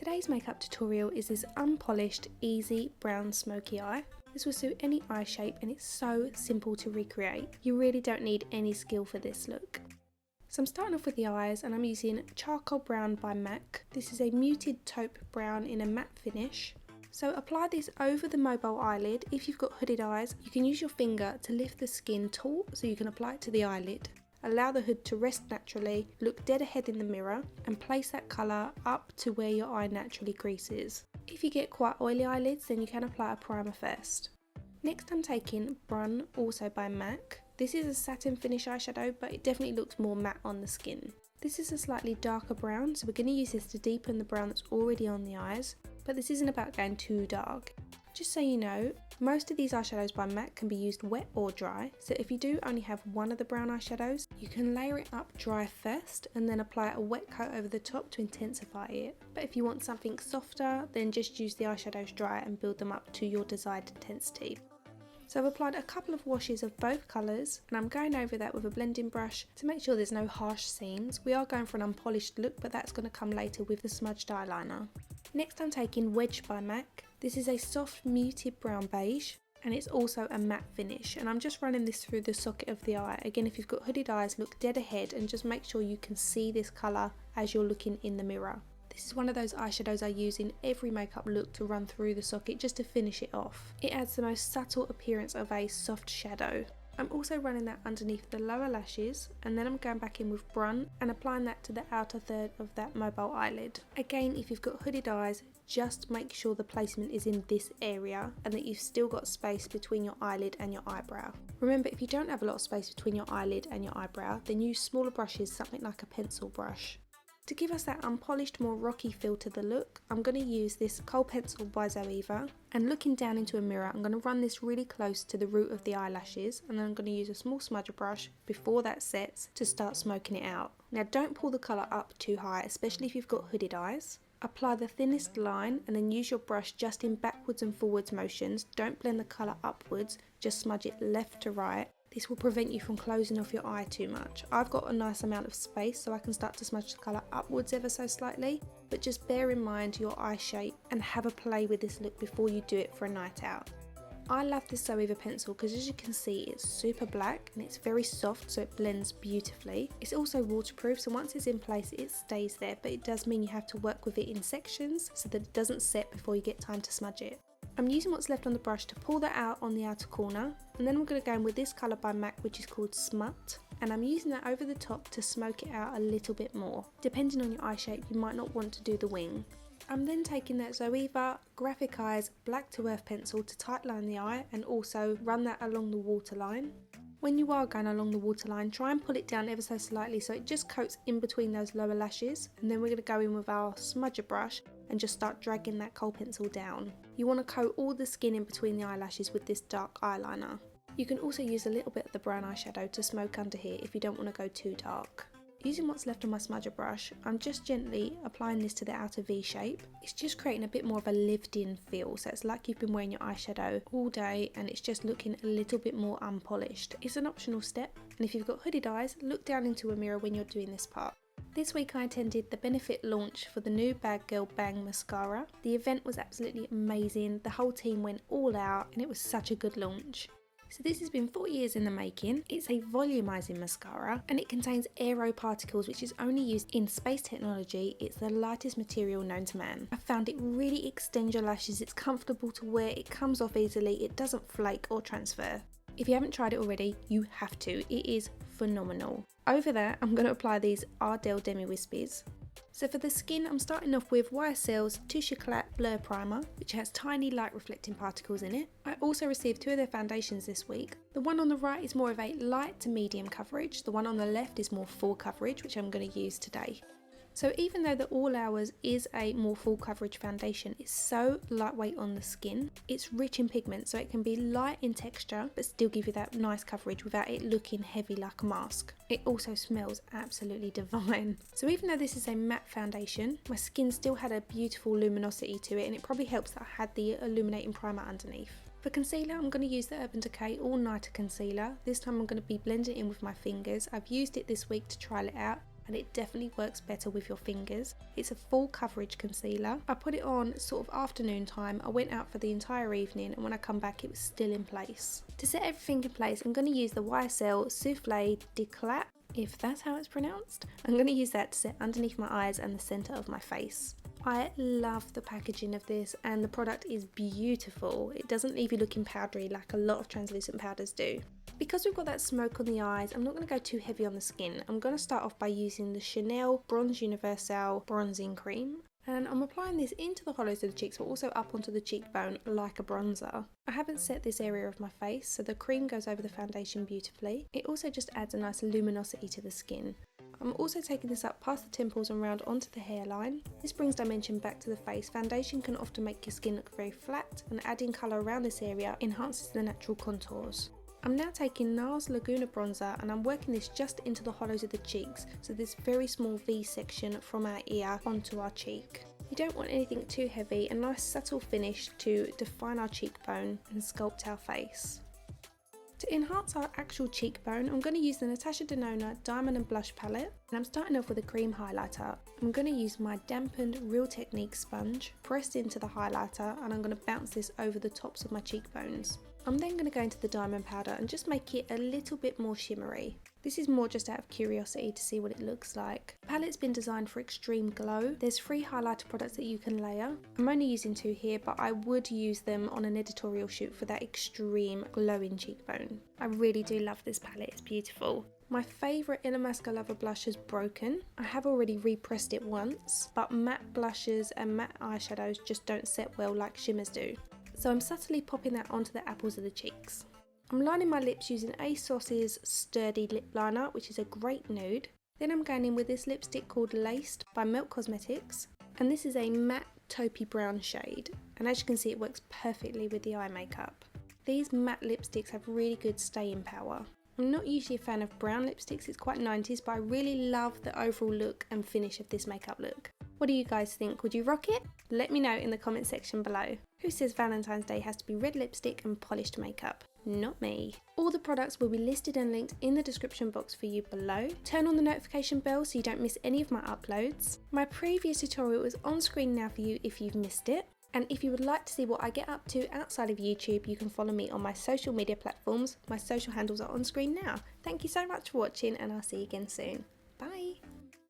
Today's makeup tutorial is this unpolished, easy brown smoky eye. This will suit any eye shape and it's so simple to recreate. You really don't need any skill for this look. So I'm starting off with the eyes and I'm using Charcoal Brown by MAC. This is a muted taupe brown in a matte finish. So apply this over the mobile eyelid. If you've got hooded eyes, you can use your finger to lift the skin taut so you can apply it to the eyelid. Allow the hood to rest naturally, look dead ahead in the mirror and place that colour up to where your eye naturally creases. If you get quite oily eyelids, then you can apply a primer first. Next I'm taking Brun, also by MAC. This is a satin finish eyeshadow, but it definitely looks more matte on the skin. This is a slightly darker brown, so we're going to use this to deepen the brown that's already on the eyes, but this isn't about going too dark. Just so you know, most of these eyeshadows by MAC can be used wet or dry, so if you do only have one of the brown eyeshadows, you can layer it up dry first and then apply a wet coat over the top to intensify it. But if you want something softer, then just use the eyeshadows dry and build them up to your desired intensity. So I've applied a couple of washes of both colours and I'm going over that with a blending brush to make sure there's no harsh seams. We are going for an unpolished look, but that's going to come later with the smudged eyeliner. Next I'm taking Wedge by MAC. This is a soft muted brown beige and it's also a matte finish, and I'm just running this through the socket of the eye. Again, if you've got hooded eyes, look dead ahead and just make sure you can see this colour as you're looking in the mirror. This is one of those eyeshadows I use in every makeup look to run through the socket just to finish it off. It adds the most subtle appearance of a soft shadow. I'm also running that underneath the lower lashes and then I'm going back in with Brun and applying that to the outer third of that mobile eyelid. Again, if you've got hooded eyes, just make sure the placement is in this area and that you've still got space between your eyelid and your eyebrow. Remember, if you don't have a lot of space between your eyelid and your eyebrow, then use smaller brushes, something like a pencil brush. To give us that unpolished, more rocky feel to the look, I'm going to use this Kohl Pencil by ZOEVA, and looking down into a mirror, I'm going to run this really close to the root of the eyelashes, and then I'm going to use a small smudger brush before that sets to start smoking it out. Now don't pull the colour up too high, especially if you've got hooded eyes. Apply the thinnest line and then use your brush just in backwards and forwards motions. Don't blend the colour upwards, just smudge it left to right. This will prevent you from closing off your eye too much. I've got a nice amount of space so I can start to smudge the colour upwards ever so slightly, but just bear in mind your eye shape and have a play with this look before you do it for a night out. I love this ZOEVA pencil because, as you can see, it's super black and it's very soft, so it blends beautifully. It's also waterproof, so once it's in place it stays there, but it does mean you have to work with it in sections so that it doesn't set before you get time to smudge it. I'm using what's left on the brush to pull that out on the outer corner, and then we're going to go in with this colour by MAC, which is called Smut, and I'm using that over the top to smoke it out a little bit more. Depending on your eye shape, you might not want to do the wing. I'm then taking that ZOEVA Graphic Eyes Black to Earth pencil to tightline the eye and also run that along the waterline. When you are going along the waterline, try and pull it down ever so slightly so it just coats in between those lower lashes, and then we're going to go in with our smudger brush and just start dragging that Kohl pencil down. You want to coat all the skin in between the eyelashes with this dark eyeliner. You can also use a little bit of the brown eyeshadow to smoke under here if you don't want to go too dark. Using what's left on my smudger brush, I'm just gently applying this to the outer V shape. It's just creating a bit more of a lived in feel, so it's like you've been wearing your eyeshadow all day and it's just looking a little bit more unpolished. It's an optional step, and if you've got hooded eyes, look down into a mirror when you're doing this part. This week I attended the benefit launch for the new BADgal Bang Mascara. The event was absolutely amazing, the whole team went all out and it was such a good launch. So this has been 4 years in the making. It's a volumizing mascara and it contains aero particles, which is only used in space technology. It's the lightest material known to man. I found it really extends your lashes, it's comfortable to wear, it comes off easily, it doesn't flake or transfer. If you haven't tried it already, you have to. It is phenomenal. Over that, I'm going to apply these Ardell Demi Wispies. So for the skin, I'm starting off with YSL's Touche Éclat Blur Primer, which has tiny light reflecting particles in it. I also received 2 of their foundations this week. The one on the right is more of a light to medium coverage. The one on the left is more full coverage, which I'm going to use today. So even though the All Hours is a more full coverage foundation, it's so lightweight on the skin. It's rich in pigment, so it can be light in texture but still give you that nice coverage without it looking heavy like a mask. It also smells absolutely divine. So even though this is a matte foundation, my skin still had a beautiful luminosity to it, and it probably helps that I had the illuminating primer underneath. For concealer, I'm going to use the Urban Decay All Nighter Concealer. This time I'm going to be blending it in with my fingers. I've used it this week to trial it out, and it definitely works better with your fingers. It's a full coverage concealer. I put it on sort of afternoon time. I went out for the entire evening, and when I come back it was still in place. To set everything in place, I'm going to use the YSL Soufflé d'Eclat, if that's how it's pronounced. I'm going to use that to set underneath my eyes and the centre of my face. I love the packaging of this, and the product is beautiful. It doesn't leave you looking powdery like a lot of translucent powders do. Because we've got that smoke on the eyes, I'm not going to go too heavy on the skin. I'm going to start off by using the Chanel Bronze Universal Bronzing Cream. And I'm applying this into the hollows of the cheeks, but also up onto the cheekbone like a bronzer. I haven't set this area of my face, so the cream goes over the foundation beautifully. It also just adds a nice luminosity to the skin. I'm also taking this up past the temples and round onto the hairline. This brings dimension back to the face. Foundation can often make your skin look very flat, and adding colour around this area enhances the natural contours. I'm now taking NARS Laguna Bronzer, and I'm working this just into the hollows of the cheeks, so this very small V section from our ear onto our cheek. You don't want anything too heavy, a nice subtle finish to define our cheekbone and sculpt our face. To enhance our actual cheekbone, I'm going to use the Natasha Denona Diamond and Blush palette, and I'm starting off with a cream highlighter. I'm going to use my dampened Real Technique sponge, pressed into the highlighter, and I'm going to bounce this over the tops of my cheekbones. I'm then going to go into the diamond powder and just make it a little bit more shimmery. This is more just out of curiosity to see what it looks like. The palette's been designed for extreme glow. There's 3 highlighter products that you can layer. I'm only using 2 here, but I would use them on an editorial shoot for that extreme glowing cheekbone. I really do love this palette, it's beautiful. My favourite Illamasqua Lover blush has broken. I have already repressed it once, but matte blushes and matte eyeshadows just don't set well like shimmers do. So I'm subtly popping that onto the apples of the cheeks. I'm lining my lips using ASOS's Sturdy Lip Liner, which is a great nude. Then I'm going in with this lipstick called Laced by Milk Cosmetics, and this is a matte taupey brown shade, and as you can see it works perfectly with the eye makeup. These matte lipsticks have really good staying power. I'm not usually a fan of brown lipsticks, it's quite 90s, but I really love the overall look and finish of this makeup look. What do you guys think? Would you rock it? Let me know in the comment section below. Who says Valentine's Day has to be red lipstick and polished makeup? Not me. All the products will be listed and linked in the description box for you below. Turn on the notification bell so you don't miss any of my uploads. My previous tutorial is on screen now for you if you've missed it. And if you would like to see what I get up to outside of YouTube, you can follow me on my social media platforms. My social handles are on screen now. Thank you so much for watching, and I'll see you again soon.